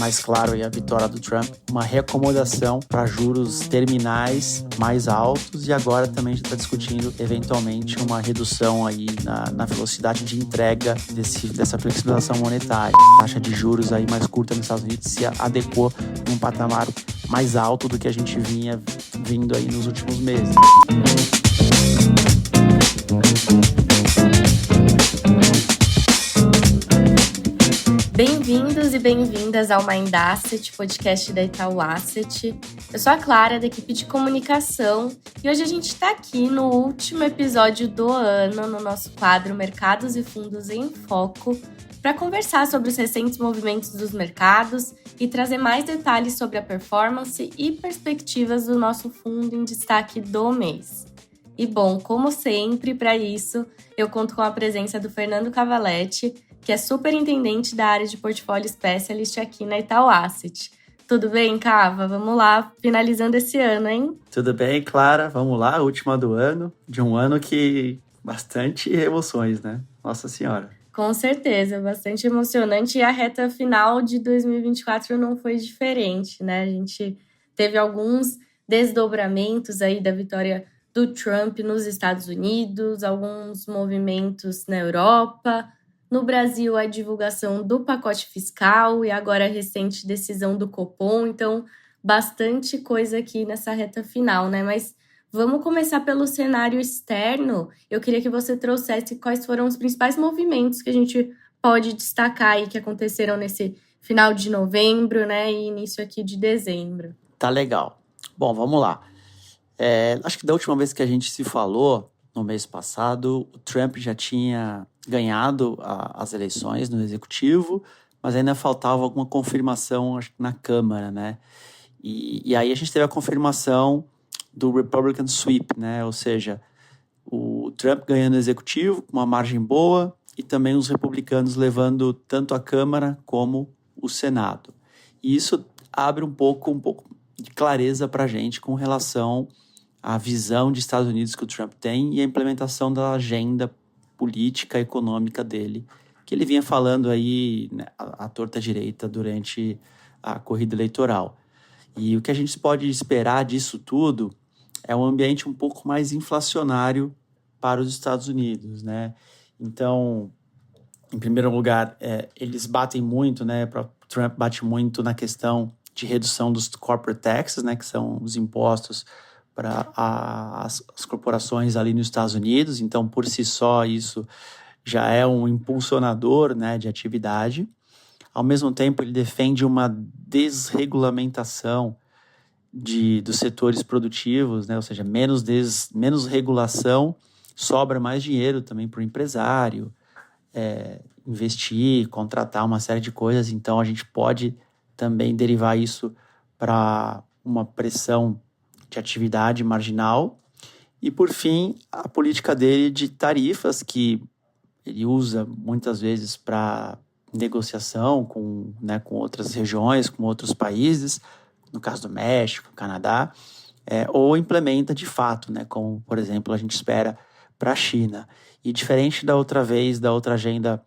mais claro aí a vitória do Trump, uma reacomodação para juros terminais mais altos e agora também já está discutindo eventualmente uma redução aí na velocidade de entrega dessa flexibilização monetária. A taxa de juros aí mais curta nos Estados Unidos se adequou num patamar mais alto do que a gente vinha vindo aí nos últimos meses. Bem-vindos e bem-vindas ao Mind Asset, podcast da Itaú Asset. Eu sou a Clara, da equipe de comunicação, e hoje a gente está aqui no último episódio do ano, no nosso quadro Mercados e Fundos em Foco, para conversar sobre os recentes movimentos dos mercados e trazer mais detalhes sobre a performance e perspectivas do nosso fundo em destaque do mês. E bom, como sempre, para isso, eu conto com a presença do Fernando Cavalletti, que é superintendente da área de Portfólio Specialist aqui na Itaú Asset. Tudo bem, Cava? Vamos lá, finalizando esse ano, hein? Tudo bem, Clara? Vamos lá, última do ano, de um ano que bastante emoções, né? Nossa Senhora. Com certeza, bastante emocionante. E a reta final de 2024 não foi diferente, né? A gente teve alguns desdobramentos aí da vitória do Trump nos Estados Unidos, alguns movimentos na Europa. No Brasil, a divulgação do pacote fiscal e agora a recente decisão do Copom. Então, bastante coisa aqui nessa reta final, né? Mas vamos começar pelo cenário externo. Eu queria que você trouxesse quais foram os principais movimentos que a gente pode destacar aí que aconteceram nesse final de novembro, né? E início aqui de dezembro. Tá legal. Bom, vamos lá. Acho que da última vez que a gente se falou, no mês passado, o Trump já tinha ganhado as eleições no executivo, mas ainda faltava alguma confirmação, acho que na Câmara, né? E aí a gente teve a confirmação do Republican Sweep, né? Ou seja, o Trump ganhando o executivo com uma margem boa e também os republicanos levando tanto a Câmara como o Senado. E isso abre um pouco de clareza para a gente com relação à visão de Estados Unidos que o Trump tem e a implementação da agenda política e econômica dele, que ele vinha falando aí, né, à torta direita durante a corrida eleitoral. E o que a gente pode esperar disso tudo é um ambiente um pouco mais inflacionário para os Estados Unidos, né? Então, em primeiro lugar, eles batem muito, né? O Trump bate muito na questão de redução dos corporate taxes, né? Que são os impostos para as corporações ali nos Estados Unidos. Então, por si só, isso já é um impulsionador, né, de atividade. Ao mesmo tempo, ele defende uma desregulamentação dos setores produtivos, né? Ou seja, menos regulação, sobra mais dinheiro também para o empresário investir, contratar uma série de coisas. Então, a gente pode também derivar isso para uma pressão de atividade marginal. E, por fim, a política dele de tarifas, que ele usa muitas vezes para negociação com outras regiões, com outros países, no caso do México, Canadá, ou implementa de fato, né, como, por exemplo, a gente espera para a China. E diferente da outra agenda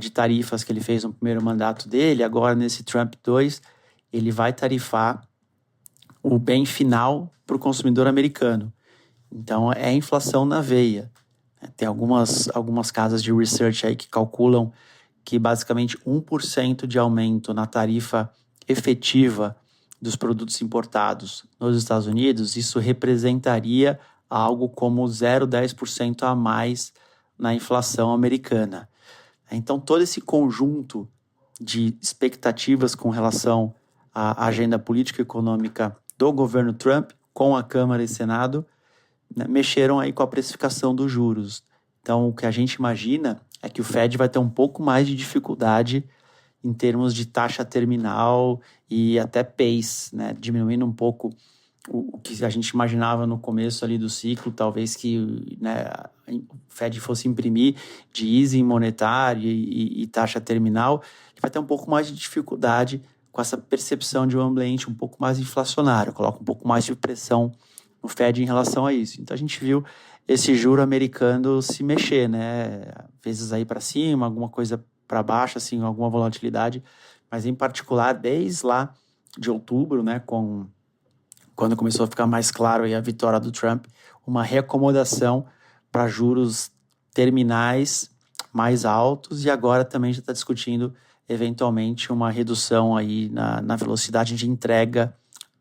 de tarifas que ele fez no primeiro mandato dele, agora nesse Trump 2, ele vai tarifar o bem final para o consumidor americano. Então, é inflação na veia. Tem algumas casas de research aí que calculam que basicamente 1% de aumento na tarifa efetiva dos produtos importados nos Estados Unidos, isso representaria algo como 0,10% a mais na inflação americana. Então, todo esse conjunto de expectativas com relação à agenda política e econômica do governo Trump com a Câmara e Senado, né, mexeram aí com a precificação dos juros. Então, o que a gente imagina é que o Fed vai ter um pouco mais de dificuldade em termos de taxa terminal e até pace, né, diminuindo um pouco o que a gente imaginava no começo ali do ciclo, talvez que, né, o Fed fosse imprimir de easing monetário e taxa terminal, ele vai ter um pouco mais de dificuldade com essa percepção de um ambiente um pouco mais inflacionário, coloca um pouco mais de pressão no Fed em relação a isso. Então a gente viu esse juro americano se mexer, né? Vezes aí para cima, alguma coisa para baixo, assim, alguma volatilidade, mas em particular desde lá de outubro, né, quando começou a ficar mais claro aí a vitória do Trump, uma reacomodação para juros terminais mais altos, e agora também já está discutindo eventualmente uma redução aí na velocidade de entrega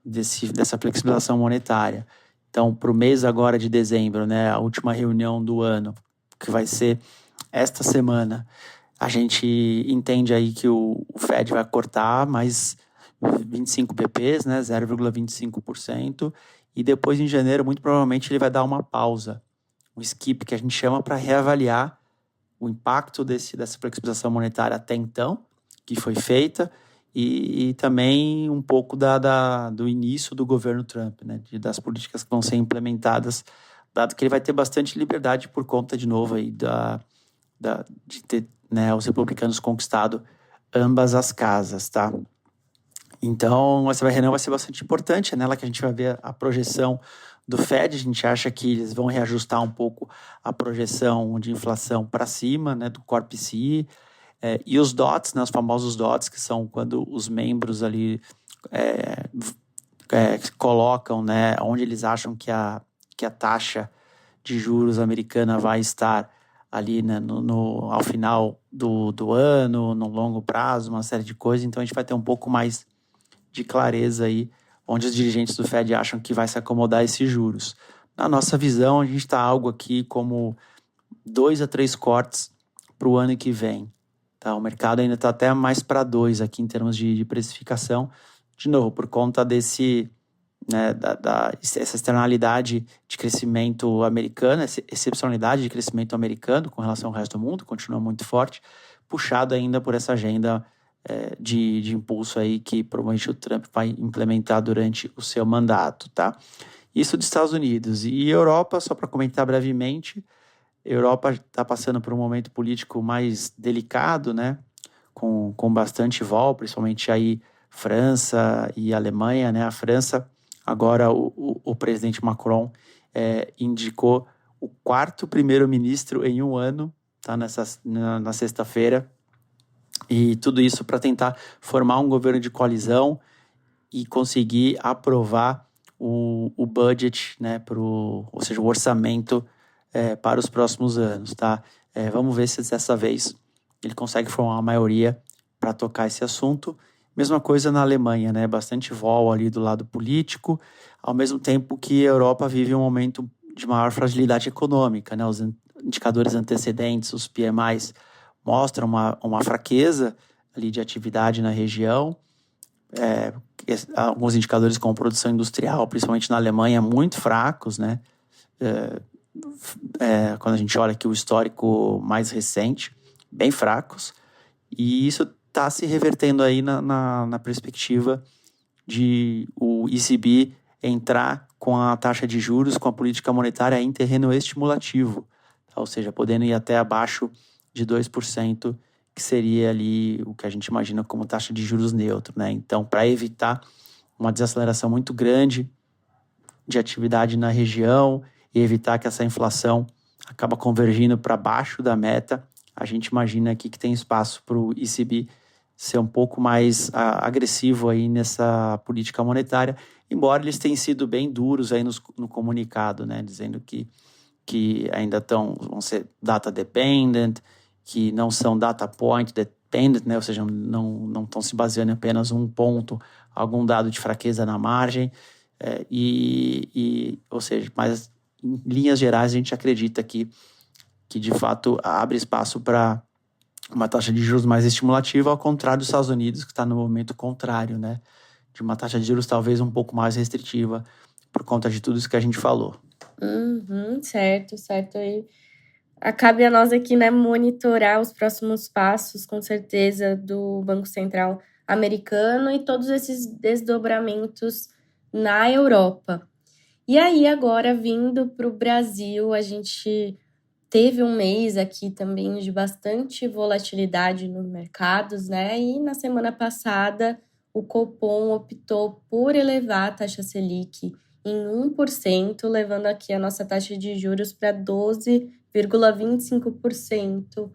dessa flexibilização monetária. Então, para o mês agora de dezembro, né, a última reunião do ano, que vai ser esta semana, a gente entende aí que o Fed vai cortar mais 25 PPs, né, 0,25%, e depois em janeiro, muito provavelmente, ele vai dar uma pausa, um skip que a gente chama para reavaliar o impacto dessa flexibilização monetária até então, que foi feita, e também um pouco do início do governo Trump, né, das políticas que vão ser implementadas, dado que ele vai ter bastante liberdade por conta, de novo, aí, de ter, né, os republicanos conquistado ambas as casas, tá? Então, essa reunião vai ser bastante importante, é nela que a gente vai ver a projeção do Fed. A gente acha que eles vão reajustar um pouco a projeção de inflação para cima, né, do Core PCI, e os DOTs, né, os famosos DOTs, que são quando os membros ali colocam, né, onde eles acham que a taxa de juros americana vai estar ali, né, ao final do ano, no longo prazo, uma série de coisas. Então, a gente vai ter um pouco mais de clareza aí, onde os dirigentes do Fed acham que vai se acomodar esses juros. Na nossa visão, a gente está algo aqui como 2 a 3 cortes para o ano que vem. Tá? O mercado ainda está até mais para 2 aqui em termos de precificação, de novo, por conta desse, né, essa externalidade de crescimento americano, essa excepcionalidade de crescimento americano com relação ao resto do mundo, continua muito forte, puxado ainda por essa agenda de impulso aí que provavelmente o Trump vai implementar durante o seu mandato, tá? Isso dos Estados Unidos. E Europa, só para comentar brevemente, a Europa está passando por um momento político mais delicado, né? Com bastante vol, principalmente aí França e Alemanha, né? A França, agora o presidente Macron indicou o 4º primeiro-ministro em um ano, tá? Na sexta-feira. E tudo isso para tentar formar um governo de coalizão e conseguir aprovar o budget, né, ou seja, o orçamento para os próximos anos, tá? Vamos ver se dessa vez ele consegue formar uma maioria para tocar esse assunto. Mesma coisa na Alemanha, né? Bastante vol ali do lado político, ao mesmo tempo que a Europa vive um momento de maior fragilidade econômica, né? Os indicadores antecedentes, os PMIs, mostram uma fraqueza ali de atividade na região. Alguns indicadores como produção industrial, principalmente na Alemanha, muito fracos, né? Quando a gente olha aqui o histórico mais recente, bem fracos. E isso está se revertendo aí na perspectiva de o ECB entrar com a taxa de juros, com a política monetária em terreno estimulativo, tá? Ou seja, podendo ir até abaixo de 2%, que seria ali o que a gente imagina como taxa de juros neutro, né? Então, para evitar uma desaceleração muito grande de atividade na região e evitar que essa inflação acaba convergindo para baixo da meta, a gente imagina aqui que tem espaço para o ECB ser um pouco mais agressivo aí nessa política monetária, embora eles tenham sido bem duros aí no comunicado, né? Dizendo que ainda vão ser data dependent, que não são data point dependent, né? Ou seja, não estão se baseando em apenas um ponto, algum dado de fraqueza na margem, ou seja, mas em linhas gerais a gente acredita que de fato abre espaço para uma taxa de juros mais estimulativa, ao contrário dos Estados Unidos, que está no momento contrário, né? De uma taxa de juros talvez um pouco mais restritiva por conta de tudo isso que a gente falou. Certo. E cabe a nós aqui, né, monitorar os próximos passos, com certeza, do Banco Central americano e todos esses desdobramentos na Europa. E aí, agora, vindo para o Brasil, a gente teve um mês aqui também de bastante volatilidade nos mercados, né? E na semana passada, o Copom optou por elevar a taxa Selic em 1%, levando aqui a nossa taxa de juros para 12,25%.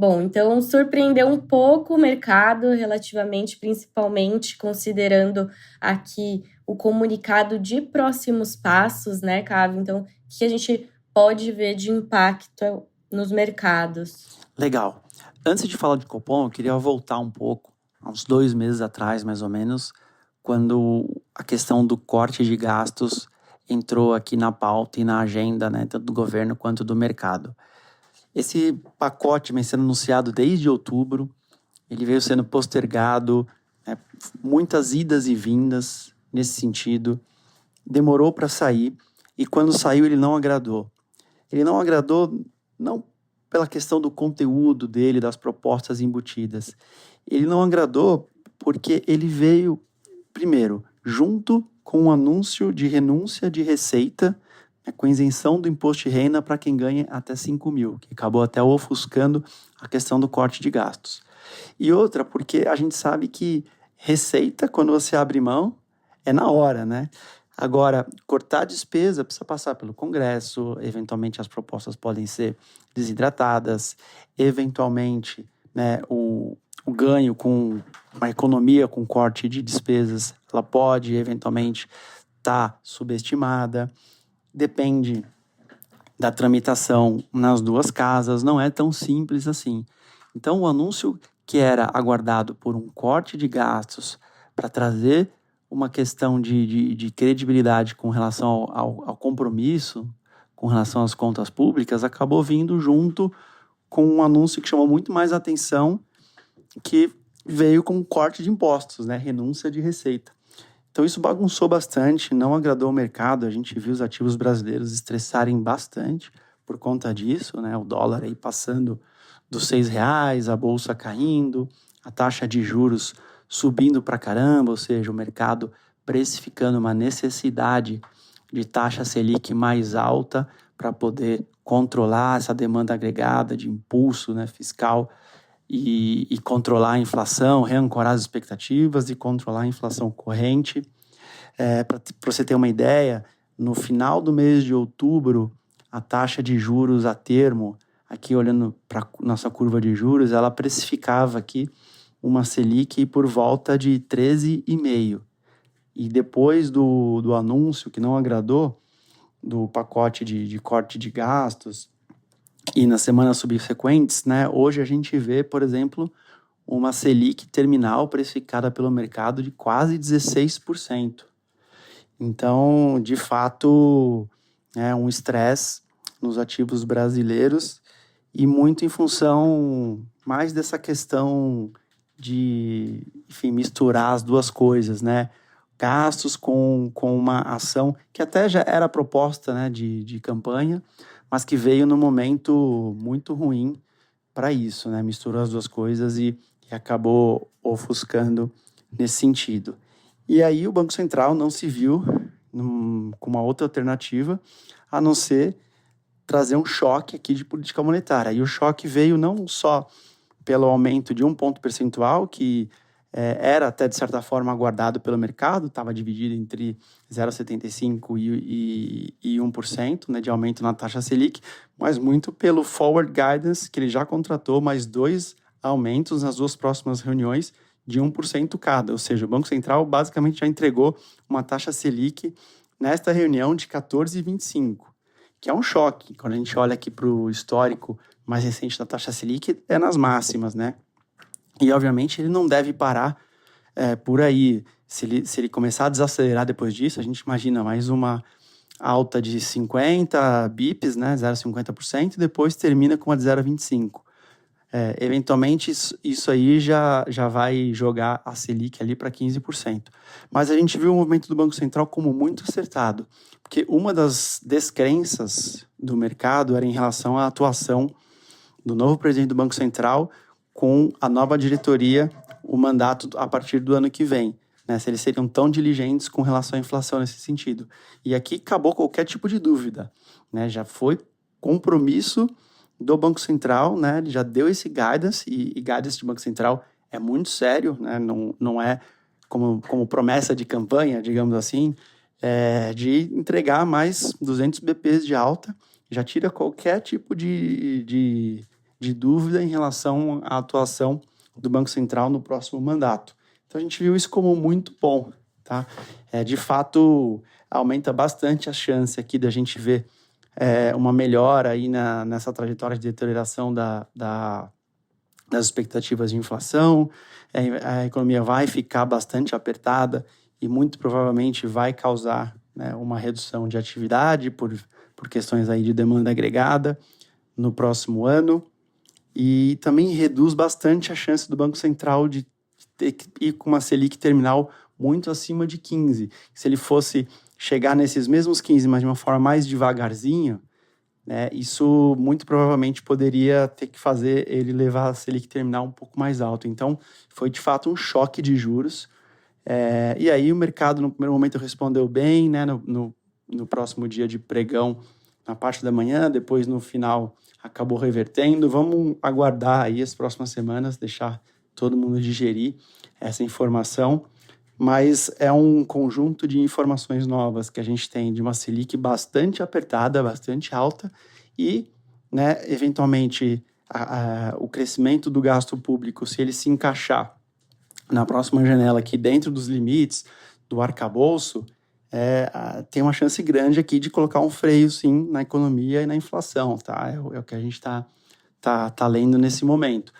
Bom, então surpreendeu um pouco o mercado relativamente, principalmente considerando aqui o comunicado de próximos passos, né, Caio? Então, o que a gente pode ver de impacto nos mercados? Legal. Antes de falar de Copom, eu queria voltar um pouco, há uns 2 meses atrás, mais ou menos, quando a questão do corte de gastos entrou aqui na pauta e na agenda, né, tanto do governo quanto do mercado. Esse pacote vem sendo anunciado desde outubro, ele veio sendo postergado, né, muitas idas e vindas nesse sentido, demorou para sair e quando saiu ele não agradou. Ele não agradou não pela questão do conteúdo dele, das propostas embutidas. Ele não agradou porque ele veio, primeiro, junto com um anúncio de renúncia de receita, né, com isenção do imposto de renda para quem ganha até 5 mil, que acabou até ofuscando a questão do corte de gastos. E outra, porque a gente sabe que receita, quando você abre mão, é na hora, né? Agora, cortar a despesa precisa passar pelo Congresso, eventualmente as propostas podem ser desidratadas, eventualmente, né, o ganho com uma economia com corte de despesas, ela pode eventualmente estar subestimada, depende da tramitação nas duas casas, não é tão simples assim. Então, o anúncio que era aguardado por um corte de gastos para trazer uma questão de credibilidade com relação ao compromisso, com relação às contas públicas, acabou vindo junto com um anúncio que chamou muito mais atenção, que veio com corte de impostos, né? Renúncia de receita. Então isso bagunçou bastante, não agradou o mercado, a gente viu os ativos brasileiros estressarem bastante por conta disso, né? O dólar aí passando dos R$ 6, a bolsa caindo, a taxa de juros subindo pra caramba, ou seja, o mercado precificando uma necessidade de taxa Selic mais alta para poder controlar essa demanda agregada de impulso, né, fiscal e controlar a inflação, reancorar as expectativas e controlar a inflação corrente. Para você ter uma ideia, no final do mês de outubro, a taxa de juros a termo, aqui olhando para nossa curva de juros, ela precificava aqui uma Selic por volta de 13,5%. E depois do anúncio, que não agradou, do pacote de corte de gastos, e nas semanas subsequentes, né, hoje a gente vê, por exemplo, uma Selic terminal precificada pelo mercado de quase 16%. Então, de fato, é um estresse nos ativos brasileiros e muito em função mais dessa questão de, enfim, misturar as duas coisas, né? Gastos com uma ação que até já era proposta, né, de campanha, mas que veio num momento muito ruim para isso, né? Misturou as duas coisas e acabou ofuscando nesse sentido. E aí o Banco Central não se viu com uma outra alternativa, a não ser trazer um choque aqui de política monetária. E o choque veio não só pelo aumento de 1 ponto percentual, que era até de certa forma aguardado pelo mercado, estava dividido entre 0,75% e 1%, né, de aumento na taxa Selic, mas muito pelo forward guidance, que ele já contratou mais 2 aumentos nas 2 próximas reuniões de 1% cada, ou seja, o Banco Central basicamente já entregou uma taxa Selic nesta reunião de 14,25%, que é um choque. Quando a gente olha aqui para o histórico mais recente da taxa Selic, é nas máximas, né? E, obviamente, ele não deve parar por aí. Se ele começar a desacelerar depois disso, a gente imagina mais uma alta de 50 bips, né, 0,50%, e depois termina com a de 0,25%. Eventualmente, isso aí já vai jogar a Selic ali para 15%. Mas a gente viu o movimento do Banco Central como muito acertado, porque uma das descrenças do mercado era em relação à atuação do novo presidente do Banco Central com a nova diretoria, o mandato a partir do ano que vem, né? Se eles seriam tão diligentes com relação à inflação nesse sentido. E aqui acabou qualquer tipo de dúvida, né? Já foi compromisso do Banco Central, né? Ele já deu esse guidance, e guidance de Banco Central é muito sério, né? Não é como promessa de campanha, digamos assim, de entregar mais 200 BPs de alta, já tira qualquer tipo de de dúvida em relação à atuação do Banco Central no próximo mandato. Então, a gente viu isso como muito bom, tá? De fato, aumenta bastante a chance aqui da gente ver uma melhora aí nessa trajetória de deterioração das expectativas de inflação. A economia vai ficar bastante apertada e muito provavelmente vai causar, né, uma redução de atividade por questões aí de demanda agregada no próximo ano. E também reduz bastante a chance do Banco Central de ter que ir com uma Selic terminal muito acima de 15. Se ele fosse chegar nesses mesmos 15, mas de uma forma mais devagarzinho, né, isso muito provavelmente poderia ter que fazer ele levar a Selic terminal um pouco mais alto. Então, foi de fato um choque de juros. E aí o mercado, no primeiro momento, respondeu bem, né, no próximo dia de pregão, na parte da manhã, depois no final acabou revertendo. Vamos aguardar aí as próximas semanas, deixar todo mundo digerir essa informação, mas é um conjunto de informações novas que a gente tem de uma Selic bastante apertada, bastante alta e, né, eventualmente, o crescimento do gasto público, se ele se encaixar na próxima janela aqui dentro dos limites do arcabouço, tem uma chance grande aqui de colocar um freio, sim, na economia e na inflação, tá? É o que a gente tá lendo nesse momento.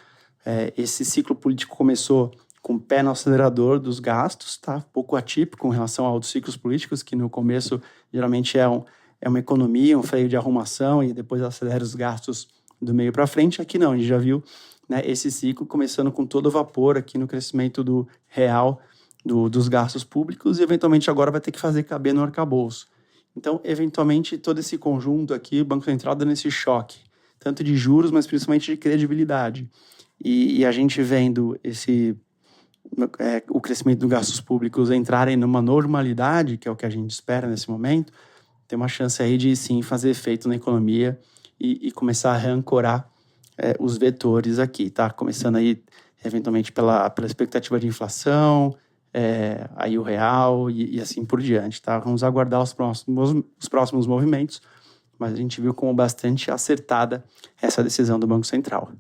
Esse ciclo político começou com o pé no acelerador dos gastos, tá? Um pouco atípico em relação a outros ciclos políticos, que no começo geralmente é uma economia, um freio de arrumação e depois acelera os gastos do meio para frente. Aqui não, a gente já viu, né, esse ciclo começando com todo vapor aqui no crescimento do real dos gastos públicos e eventualmente agora vai ter que fazer caber no arcabouço. Então, eventualmente, todo esse conjunto aqui, o Banco Central dando esse choque, tanto de juros, mas principalmente de credibilidade. E a gente vendo o crescimento dos gastos públicos entrarem numa normalidade, que é o que a gente espera nesse momento, tem uma chance aí de, sim, fazer efeito na economia e começar a reancorar os vetores aqui, tá? Começando aí, eventualmente, pela expectativa de inflação, aí o real e assim por diante, tá? Vamos aguardar os próximos movimentos, mas a gente viu como bastante acertada essa decisão do Banco Central.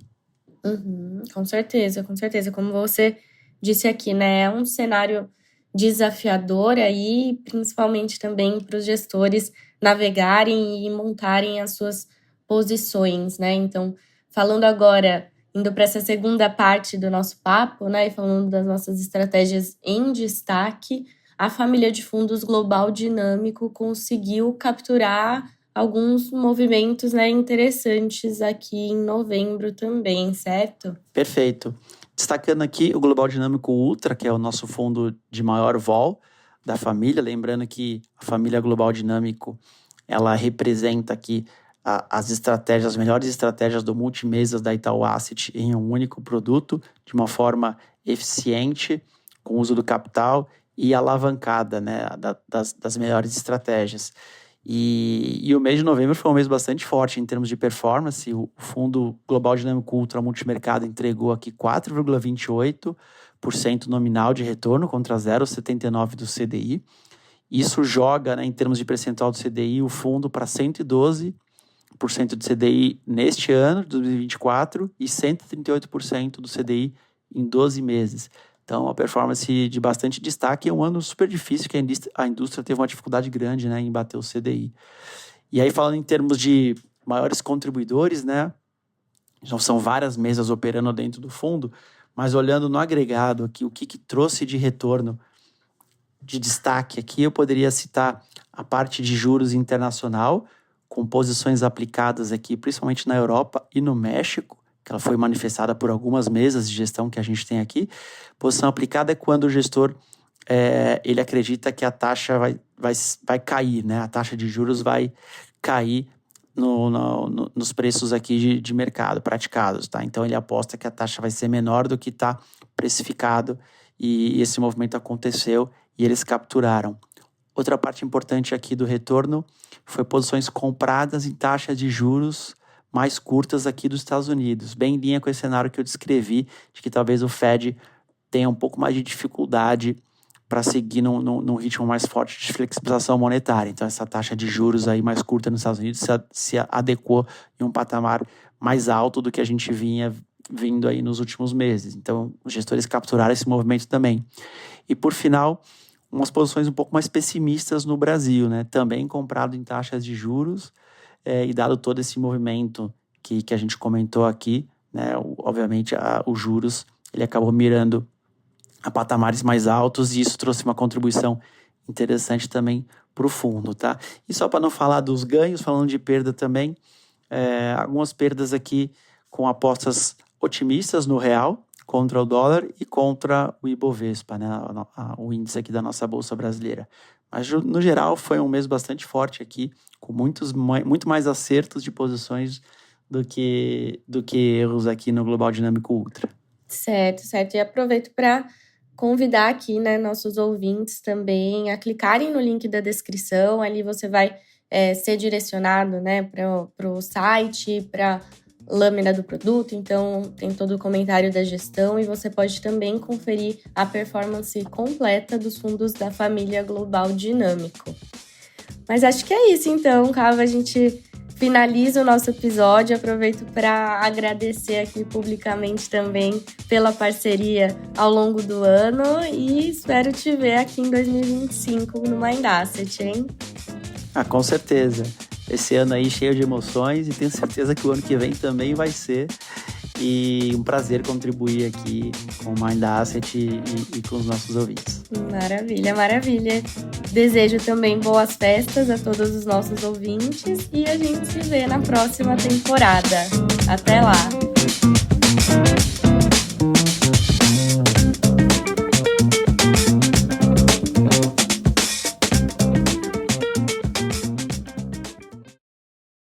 Com certeza, com certeza. Como você disse aqui, né? É um cenário desafiador aí, principalmente também para os gestores navegarem e montarem as suas posições, né? Então, falando agora, indo para essa segunda parte do nosso papo, né? E falando das nossas estratégias em destaque, a família de fundos Global Dinâmico conseguiu capturar alguns movimentos, né, interessantes aqui em novembro também, certo? Perfeito. Destacando aqui o Global Dinâmico Ultra, que é o nosso fundo de maior vol da família. Lembrando que a família Global Dinâmico, ela representa aqui as melhores estratégias do multimesas da Itaú Asset em um único produto, de uma forma eficiente, com o uso do capital e alavancada, né, das melhores estratégias. E o mês de novembro foi um mês bastante forte em termos de performance. O fundo Global Dinâmico Ultra Multimercado entregou aqui 4,28% nominal de retorno contra 0,79% do CDI. Isso joga, né, em termos de percentual do CDI, o fundo para 112% do CDI neste ano, de 2024, e 138% do CDI em 12 meses. Então, uma performance de bastante destaque. É um ano super difícil, que a indústria teve uma dificuldade grande, né, em bater o CDI. E aí, falando em termos de maiores contribuidores, né, então são várias mesas operando dentro do fundo, mas olhando no agregado aqui, o que trouxe de retorno de destaque aqui, eu poderia citar a parte de juros internacional, com posições aplicadas aqui, principalmente na Europa e no México, que ela foi manifestada por algumas mesas de gestão que a gente tem aqui. Posição aplicada é quando o gestor ele acredita que a taxa vai cair, né? A taxa de juros vai cair nos preços aqui de mercado praticados, tá? Então ele aposta que a taxa vai ser menor do que está precificado e esse movimento aconteceu e eles capturaram. Outra parte importante aqui do retorno foi posições compradas em taxas de juros mais curtas aqui dos Estados Unidos, bem em linha com esse cenário que eu descrevi, de que talvez o Fed tenha um pouco mais de dificuldade para seguir num ritmo mais forte de flexibilização monetária. Então, essa taxa de juros aí mais curta nos Estados Unidos se adequou em um patamar mais alto do que a gente vinha vindo aí nos últimos meses. Então, os gestores capturaram esse movimento também. E, por final, umas posições um pouco mais pessimistas no Brasil, né? Também comprado em taxas de juros, e dado todo esse movimento que a gente comentou aqui, né? Obviamente, os juros, ele acabou mirando a patamares mais altos, e isso trouxe uma contribuição interessante também para o fundo, tá? E só para não falar dos ganhos, falando de perda também, algumas perdas aqui com apostas otimistas no real contra o dólar e contra o Ibovespa, né? O índice aqui da nossa Bolsa Brasileira. Mas, no geral, foi um mês bastante forte aqui, com muito mais acertos de posições do que erros aqui no Global Dinâmico Ultra. Certo. E aproveito para convidar aqui, né, nossos ouvintes também a clicarem no link da descrição. Ali você vai ser direcionado, né, para o site, para lâmina do produto. Então, tem todo o comentário da gestão e você pode também conferir a performance completa dos fundos da família Global Dinâmico. Mas acho que é isso, então, Cava. A gente finaliza o nosso episódio. Aproveito para agradecer aqui publicamente também pela parceria ao longo do ano e espero te ver aqui em 2025 no Mind Asset, hein? Com certeza. Esse ano aí cheio de emoções e tenho certeza que o ano que vem também vai ser. E um prazer contribuir aqui com o Mind Asset e com os nossos ouvintes. Maravilha. Desejo também boas festas a todos os nossos ouvintes e a gente se vê na próxima temporada. Até lá!